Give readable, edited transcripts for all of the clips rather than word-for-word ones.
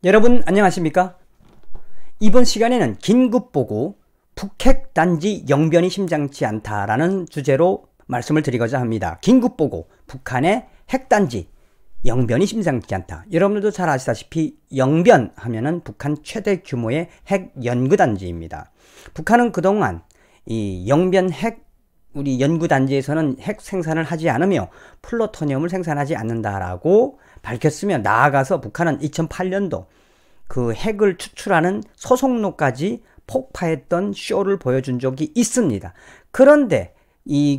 여러분 안녕하십니까? 이번 시간에는 긴급보고 북핵단지 영변이 심상치 않다라는 주제로 말씀을 드리고자 합니다. 긴급보고 북한의 핵단지 영변이 심상치 않다. 여러분들도 잘 아시다시피 영변 하면은 북한 최대 규모의 핵 연구단지입니다. 북한은 그동안 이 영변 핵 우리 연구단지에서는 핵 생산을 하지 않으며 플루토늄을 생산하지 않는다라고 밝혔으며, 나아가서 북한은 2008년도 그 핵을 추출하는 소속로까지 폭파했던 쇼를 보여준 적이 있습니다. 그런데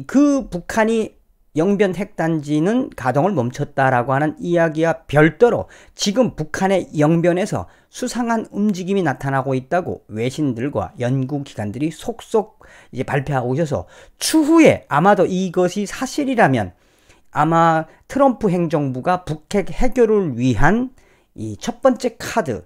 그 북한이 영변 핵단지는 가동을 멈췄다라고 하는 이야기와 별도로 지금 북한의 영변에서 수상한 움직임이 나타나고 있다고 외신들과 연구기관들이 속속 이제 발표하고 있어서, 추후에 아마도 이것이 사실이라면 아마 트럼프 행정부가 북핵 해결을 위한 이 첫 번째 카드,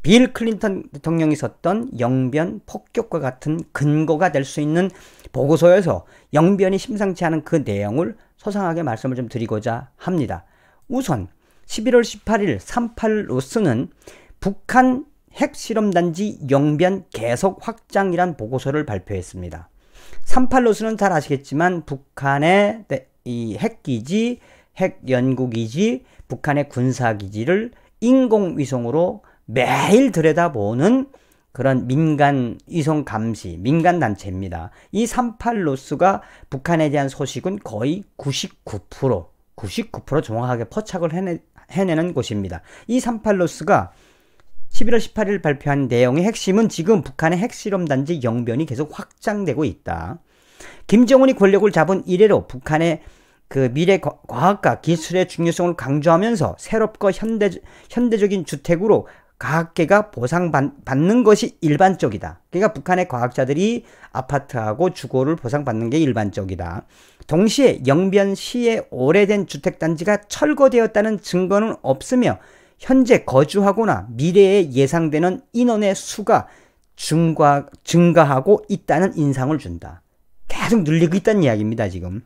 빌 클린턴 대통령이 썼던 영변 폭격과 같은 근거가 될 수 있는 보고서에서 영변이 심상치 않은 그 내용을 소상하게 말씀을 좀 드리고자 합니다. 우선 11월 18일 38로스는 북한 핵실험단지 영변 계속 확장이란 보고서를 발표했습니다. 38로스는 잘 아시겠지만 북한의 이 핵기지, 핵연구기지, 북한의 군사기지를 인공위성으로 매일 들여다보는 그런 민간 위성 감시, 민간단체입니다. 이 38로스가 북한에 대한 소식은 거의 99% 정확하게 포착을 해내는 곳입니다. 이 38로스가 11월 18일 발표한 내용의 핵심은 지금 북한의 핵실험단지 영변이 계속 확장되고 있다. 김정은이 권력을 잡은 이래로 북한의 그 미래 과학과 기술의 중요성을 강조하면서 새롭고 현대적인 주택으로 각계가 보상받는 것이 일반적이다. 그러니까 북한의 과학자들이 아파트하고 주거를 보상받는 게 일반적이다. 동시에 영변시의 오래된 주택단지가 철거되었다는 증거는 없으며 현재 거주하거나 미래에 예상되는 인원의 수가 증가하고 있다는 인상을 준다. 계속 늘리고 있다는 이야기입니다, 지금.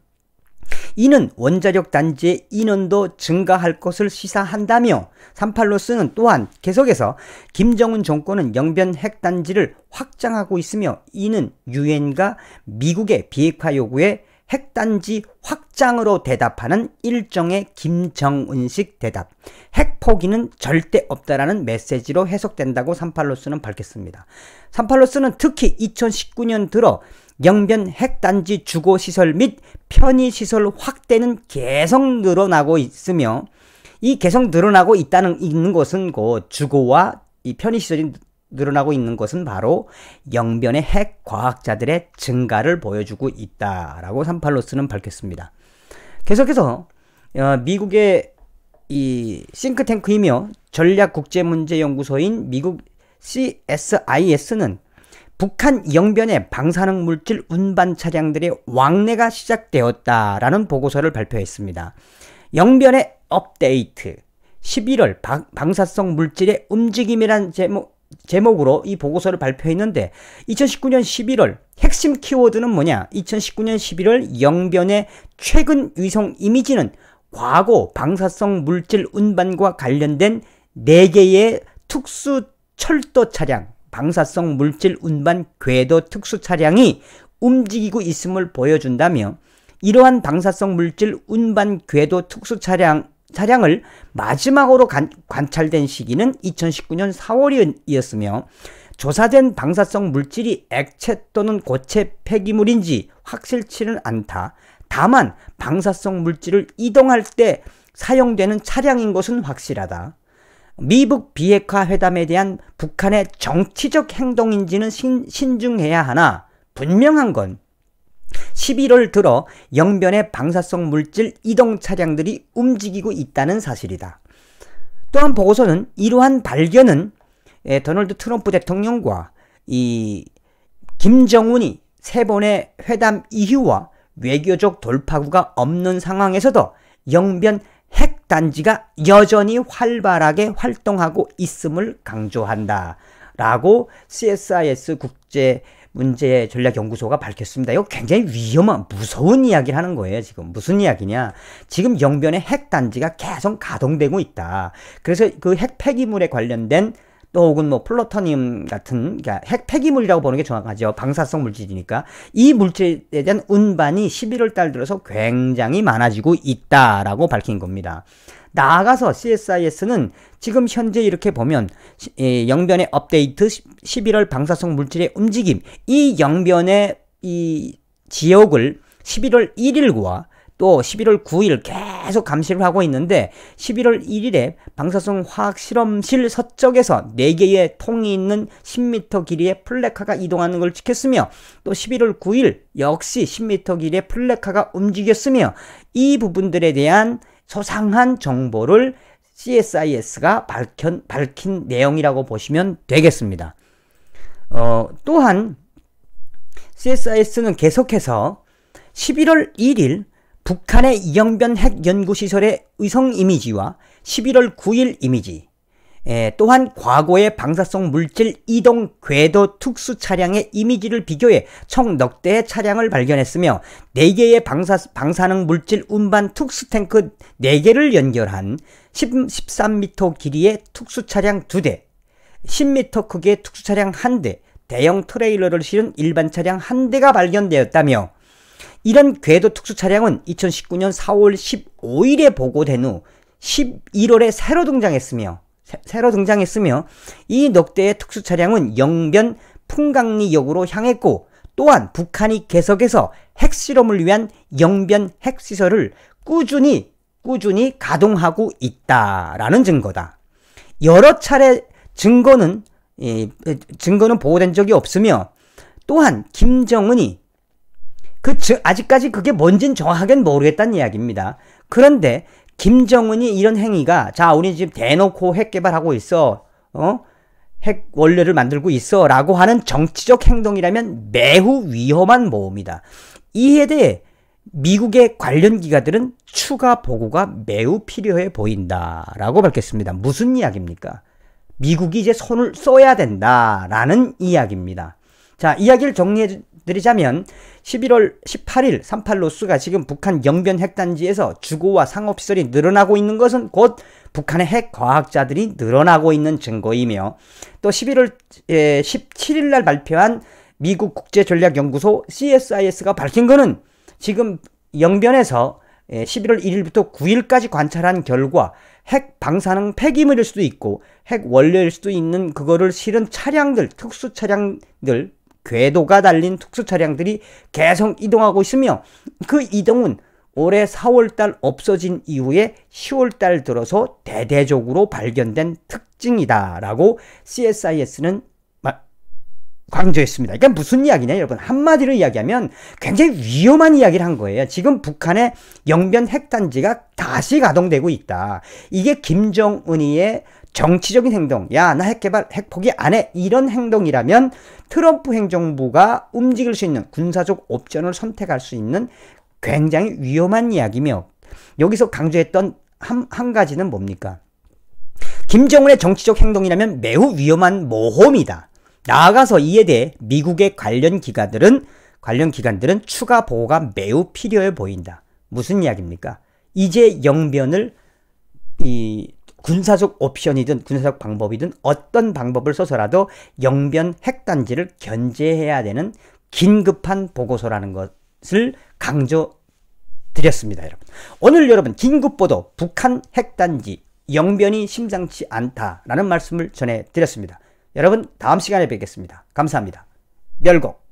이는 원자력 단지의 인원도 증가할 것을 시사한다며, 38로스는 또한 계속해서 김정은 정권은 영변 핵단지를 확장하고 있으며 이는 유엔과 미국의 비핵화 요구에 핵단지 확장으로 대답하는 일종의 김정은식 대답, 핵 포기는 절대 없다라는 메시지로 해석된다고 38로스는 밝혔습니다. 38로스는 특히 2019년 들어 영변 핵단지 주거시설 및 편의시설 확대는 계속 늘어나고 있으며, 이 계속 늘어나고 있는 것은 그 주거와 이 편의시설이 늘어나고 있는 것은 바로 영변의 핵 과학자들의 증가를 보여주고 있다라고 38로스는 밝혔습니다. 계속해서 미국의 이 싱크탱크이며 전략국제문제연구소인 미국 CSIS는 북한 영변의 방사능 물질 운반 차량들의 왕래가 시작되었다라는 보고서를 발표했습니다. 영변의 업데이트 11월 방사성 물질의 움직임이라는 제목으로 이 보고서를 발표했는데, 2019년 11월 핵심 키워드는 뭐냐? 2019년 11월 영변의 최근 위성 이미지는 과거 방사성 물질 운반과 관련된 4개의 특수 철도 차량, 방사성 물질 운반 궤도 특수 차량이 움직이고 있음을 보여준다며, 이러한 방사성 물질 운반 궤도 특수 차량을 마지막으로 관찰된 시기는 2019년 4월이었으며 조사된 방사성 물질이 액체 또는 고체 폐기물인지 확실치는 않다. 다만 방사성 물질을 이동할 때 사용되는 차량인 것은 확실하다. 미북 비핵화 회담에 대한 북한의 정치적 행동인지는 신중해야 하나 분명한 건 11월 들어 영변의 방사성 물질 이동 차량들이 움직이고 있다는 사실이다. 또한 보고서는 이러한 발견은 도널드 트럼프 대통령과 이 김정은이 3번의 회담 이후와 외교적 돌파구가 없는 상황에서도 영변 핵단지가 여전히 활발하게 활동하고 있음을 강조한다 라고 CSIS 국제 국제문제전략연구소가 밝혔습니다. 이거 굉장히 위험한, 무서운 이야기를 하는 거예요. 지금 무슨 이야기냐? 지금 영변의 핵단지가 계속 가동되고 있다. 그래서 그 핵 폐기물에 관련된 또 혹은 뭐 플루토늄 같은, 그러니까 핵 폐기물이라고 보는 게 정확하죠. 방사성 물질이니까 이 물질에 대한 운반이 11월 달 들어서 굉장히 많아지고 있다라고 밝힌 겁니다. 나아가서 CSIS는 지금 현재 이렇게 보면 영변의 업데이트 11월 방사성 물질의 움직임, 이 영변의 이 지역을 11월 1일과 또 11월 9일 계속 감시를 하고 있는데 11월 1일에 방사성 화학실험실 서쪽에서 4개의 통이 있는 10m 길이의 플래카가 이동하는 걸 찍혔으며 또 11월 9일 역시 10m 길이의 플래카가 움직였으며 이 부분들에 대한 소상한 정보를 CSIS가 밝힌 내용이라고 보시면 되겠습니다. 또한 CSIS는 계속해서 11월 1일 북한의 영변 핵연구시설의 위성 이미지와 11월 9일 이미지, 또한 과거의 방사성 물질 이동 궤도 특수 차량의 이미지를 비교해 총 넉 대의 차량을 발견했으며 4개의 방사능 물질 운반 특수 탱크 4개를 연결한 13m 길이의 특수 차량 2대, 10m 크기의 특수 차량 1대, 대형 트레일러를 실은 일반 차량 1대가 발견되었다며 이런 궤도 특수 차량은 2019년 4월 15일에 보고된 후 11월에 새로 등장했으며 이 넉 대의 특수 차량은 영변 풍강리역으로 향했고 또한 북한이 계속해서 핵실험을 위한 영변 핵시설을 꾸준히 가동하고 있다라는 증거다. 여러 차례 증거는 보고된 적이 없으며 또한 김정은이 아직까지 그게 뭔진 정확하게는 모르겠다는 이야기입니다. 그런데 김정은이 이런 행위가, 자, 우리 지금 대놓고 핵 개발하고 있어, 핵 원료를 만들고 있어 라고 하는 정치적 행동이라면 매우 위험한 모험이다. 이에 대해 미국의 관련 기관들은 추가 보고가 매우 필요해 보인다 라고 밝혔습니다. 무슨 이야기입니까? 미국이 이제 손을 써야 된다라는 이야기입니다. 자, 이야기를 정리해 드리자면 11월 18일 38로스가 지금 북한 영변 핵단지에서 주거와 상업시설이 늘어나고 있는 것은 곧 북한의 핵과학자들이 늘어나고 있는 증거이며 또 11월 17일 날 발표한 미국 국제전략연구소 CSIS가 밝힌 것은 지금 영변에서 11월 1일부터 9일까지 관찰한 결과 핵 방사능 폐기물일 수도 있고 핵 원료일 수도 있는 그거를 실은 차량들, 특수 차량들, 궤도가 달린 특수 차량들이 계속 이동하고 있으며 그 이동은 올해 4월달 없어진 이후에 10월달 들어서 대대적으로 발견된 특징이다 라고 CSIS는 강조했습니다. 그러니까 무슨 이야기냐 여러분, 한마디로 이야기하면 굉장히 위험한 이야기를 한 거예요. 지금 북한의 영변 핵단지가 다시 가동되고 있다. 이게 김정은이의 정치적인 행동, 야, 나 핵 개발, 핵 포기 안 해, 이런 행동이라면 트럼프 행정부가 움직일 수 있는 군사적 옵션을 선택할 수 있는 굉장히 위험한 이야기며, 여기서 강조했던 한 가지는 뭡니까? 김정은의 정치적 행동이라면 매우 위험한 모험이다. 나아가서 이에 대해 미국의 관련 기관들은 추가 보고가 매우 필요해 보인다. 무슨 이야기입니까? 이제 영변을 군사적 옵션이든 군사적 방법이든 어떤 방법을 써서라도 영변 핵단지를 견제해야 되는 긴급한 보고서라는 것을 강조드렸습니다. 여러분, 오늘 여러분 긴급보도 북한 핵단지 영변이 심상치 않다라는 말씀을 전해드렸습니다. 여러분, 다음 시간에 뵙겠습니다. 감사합니다. 멸공.